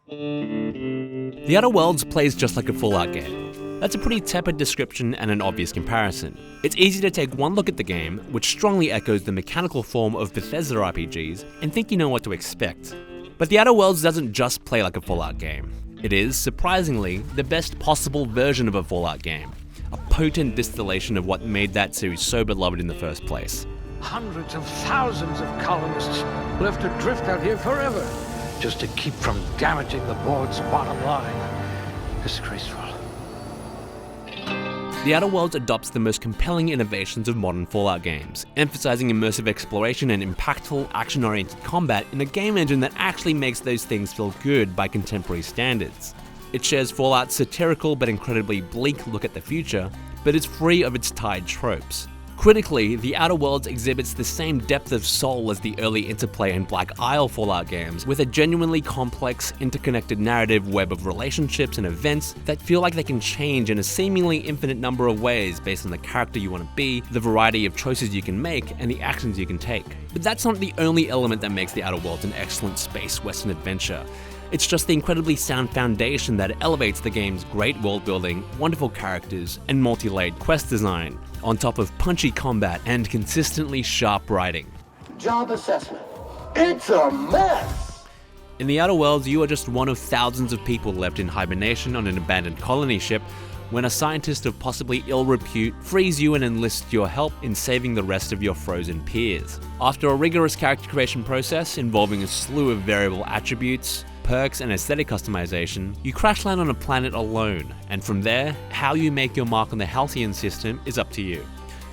The Outer Worlds plays just like a Fallout game. That's a pretty tepid description and an obvious comparison. It's easy to take one look at the game, which strongly echoes the mechanical form of Bethesda RPGs, and think you know what to expect. But The Outer Worlds doesn't just play like a Fallout game. It is, surprisingly, the best possible version of a Fallout game. A potent distillation of what made that series so beloved in the first place. Hundreds of thousands of colonists left adrift out here forever, just to keep from damaging the board's bottom line. Disgraceful. The Outer Worlds adopts the most compelling innovations of modern Fallout games, emphasizing immersive exploration and impactful, action-oriented combat in a game engine that actually makes those things feel good by contemporary standards. It shares Fallout's satirical but incredibly bleak look at the future, but is free of its tied tropes. Critically, The Outer Worlds exhibits the same depth of soul as the early Interplay and Black Isle Fallout games, with a genuinely complex, interconnected narrative web of relationships and events that feel like they can change in a seemingly infinite number of ways based on the character you want to be, the variety of choices you can make, and the actions you can take. But that's not the only element that makes The Outer Worlds an excellent space western adventure. It's just the incredibly sound foundation that elevates the game's great world building, wonderful characters, and multi-layered quest design, on top of punchy combat and consistently sharp writing. Job assessment. It's a mess! In The Outer Worlds, you are just one of thousands of people left in hibernation on an abandoned colony ship when a scientist of possibly ill repute frees you and enlists your help in saving the rest of your frozen peers. After a rigorous character creation process involving a slew of variable attributes, perks, and aesthetic customization, you crash land on a planet alone, and from there, how you make your mark on the Halcyon system is up to you.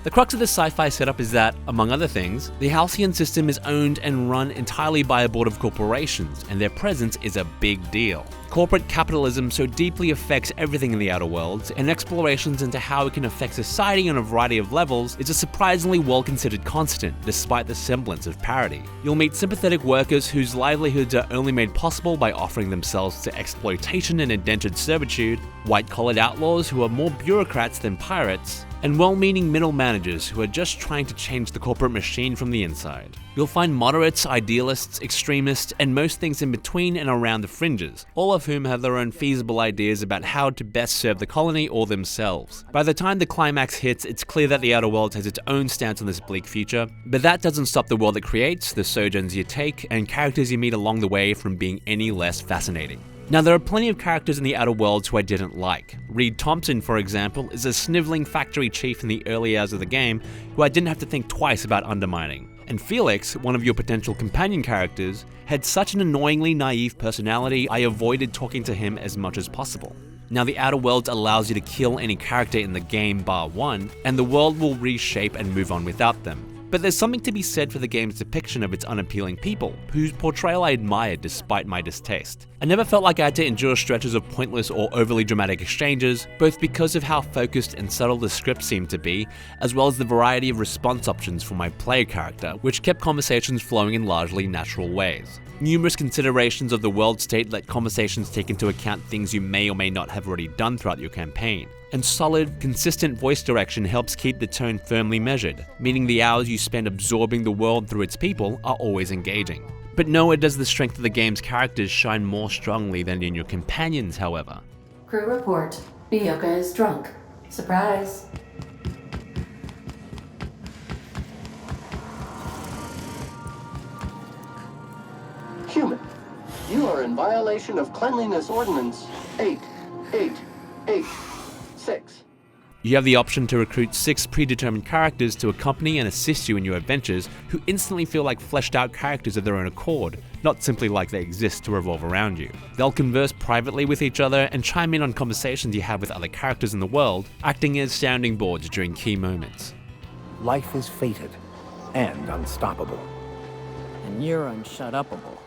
The crux of the sci-fi setup is that, among other things, the Halcyon system is owned and run entirely by a board of corporations, and their presence is a big deal. Corporate capitalism so deeply affects everything in The Outer Worlds, and explorations into how it can affect society on a variety of levels is a surprisingly well-considered constant, despite the semblance of parody. You'll meet sympathetic workers whose livelihoods are only made possible by offering themselves to exploitation and indentured servitude, white-collared outlaws who are more bureaucrats than pirates, and well-meaning middle managers who are just trying to change the corporate machine from the inside. You'll find moderates, idealists, extremists, and most things in between and around the fringes, all of whom have their own feasible ideas about how to best serve the colony or themselves. By the time the climax hits, it's clear that The Outer Worlds has its own stance on this bleak future, but that doesn't stop the world it creates, the sojourns you take, and characters you meet along the way from being any less fascinating. Now, there are plenty of characters in The Outer Worlds who I didn't like. Reed Thompson, for example, is a sniveling factory chief in the early hours of the game who I didn't have to think twice about undermining. And Felix, one of your potential companion characters, had such an annoyingly naive personality I avoided talking to him as much as possible. Now, The Outer Worlds allows you to kill any character in the game bar one, and the world will reshape and move on without them. But there's something to be said for the game's depiction of its unappealing people, whose portrayal I admired despite my distaste. I never felt like I had to endure stretches of pointless or overly dramatic exchanges, both because of how focused and subtle the script seemed to be, as well as the variety of response options for my player character, which kept conversations flowing in largely natural ways. Numerous considerations of the world state let conversations take into account things you may or may not have already done throughout your campaign. And solid, consistent voice direction helps keep the tone firmly measured, meaning the hours you spend absorbing the world through its people are always engaging. But nowhere does the strength of the game's characters shine more strongly than in your companions, however. Crew report. Bioka is drunk. Surprise. Human, you are in violation of Cleanliness Ordinance 8886. You have the option to recruit 6 predetermined characters to accompany and assist you in your adventures who instantly feel like fleshed out characters of their own accord, not simply like they exist to revolve around you. They'll converse privately with each other and chime in on conversations you have with other characters in the world, acting as sounding boards during key moments. Life is fated and unstoppable. And you're unshut-upable.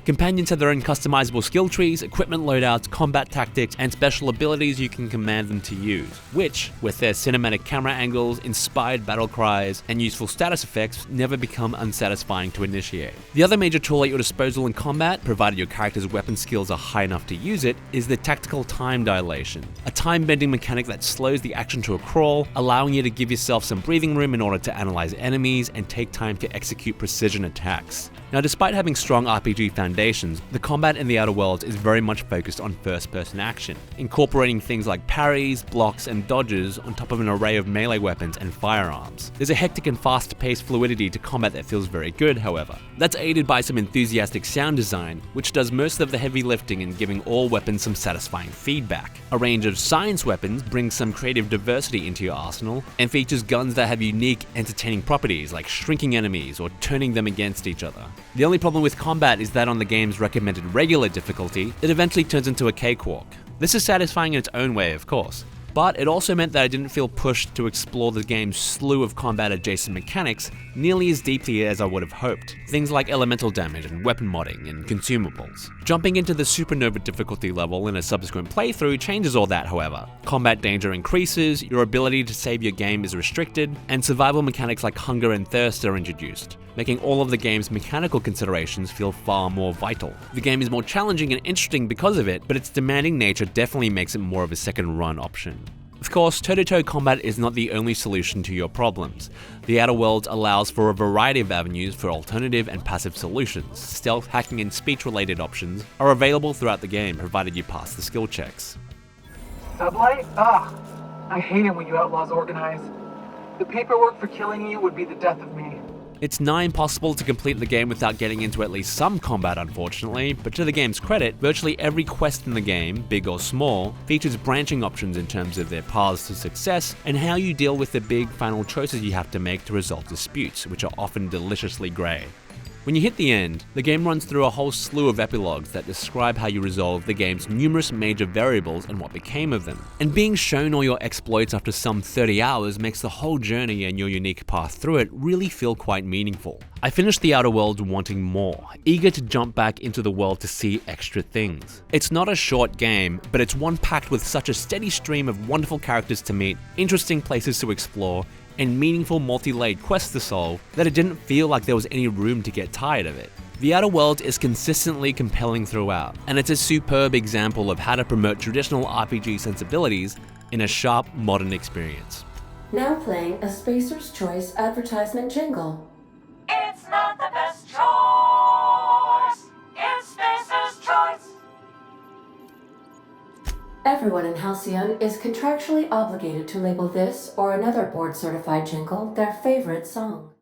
Companions have their own customizable skill trees, equipment loadouts, combat tactics, and special abilities you can command them to use, which, with their cinematic camera angles, inspired battle cries, and useful status effects, never become unsatisfying to initiate. The other major tool at your disposal in combat, provided your character's weapon skills are high enough to use it, is the tactical time dilation, a time-bending mechanic that slows the action to a crawl, allowing you to give yourself some breathing room in order to analyze enemies and take time to execute precision attacks. Now, despite having strong RPG foundations, foundations, the combat in the Outer Worlds is very much focused on first-person action, incorporating things like parries, blocks, and dodges on top of an array of melee weapons and firearms. There's a hectic and fast-paced fluidity to combat that feels very good, however. That's aided by some enthusiastic sound design, which does most of the heavy lifting in giving all weapons some satisfying feedback. A range of science weapons brings some creative diversity into your arsenal, and features guns that have unique, entertaining properties like shrinking enemies or turning them against each other. The only problem with combat is that on the game's recommended regular difficulty, it eventually turns into a cakewalk. This is satisfying in its own way, of course, but it also meant that I didn't feel pushed to explore the game's slew of combat-adjacent mechanics nearly as deeply as I would have hoped. Things like elemental damage and weapon modding and consumables. Jumping into the supernova difficulty level in a subsequent playthrough changes all that, however. Combat danger increases, your ability to save your game is restricted, and survival mechanics like hunger and thirst are introduced, making all of the game's mechanical considerations feel far more vital. The game is more challenging and interesting because of it, but its demanding nature definitely makes it more of a second-run option. Of course, toe-to-toe combat is not the only solution to your problems. The Outer Worlds allows for a variety of avenues for alternative and passive solutions. Stealth, hacking, and speech-related options are available throughout the game, provided you pass the skill checks. Sublight? Ugh. I hate it when you outlaws organize. The paperwork for killing you would be the death of me. It's nigh impossible to complete the game without getting into at least some combat, unfortunately, but to the game's credit, virtually every quest in the game, big or small, features branching options in terms of their paths to success and how you deal with the big final choices you have to make to resolve disputes, which are often deliciously grey. When you hit the end, the game runs through a whole slew of epilogues that describe how you resolve the game's numerous major variables and what became of them. And being shown all your exploits after some 30 hours makes the whole journey and your unique path through it really feel quite meaningful. I finished the Outer Worlds wanting more, eager to jump back into the world to see extra things. It's not a short game, but it's one packed with such a steady stream of wonderful characters to meet, interesting places to explore, and meaningful multi-layered quests to solve that it didn't feel like there was any room to get tired of it. The Outer Worlds is consistently compelling throughout, and it's a superb example of how to promote traditional RPG sensibilities in a sharp, modern experience. Now playing a Spacer's Choice advertisement jingle. It's not the best choice. It's Spacer's Choice. Everyone in Halcyon is contractually obligated to label this or another board-certified jingle their favorite song.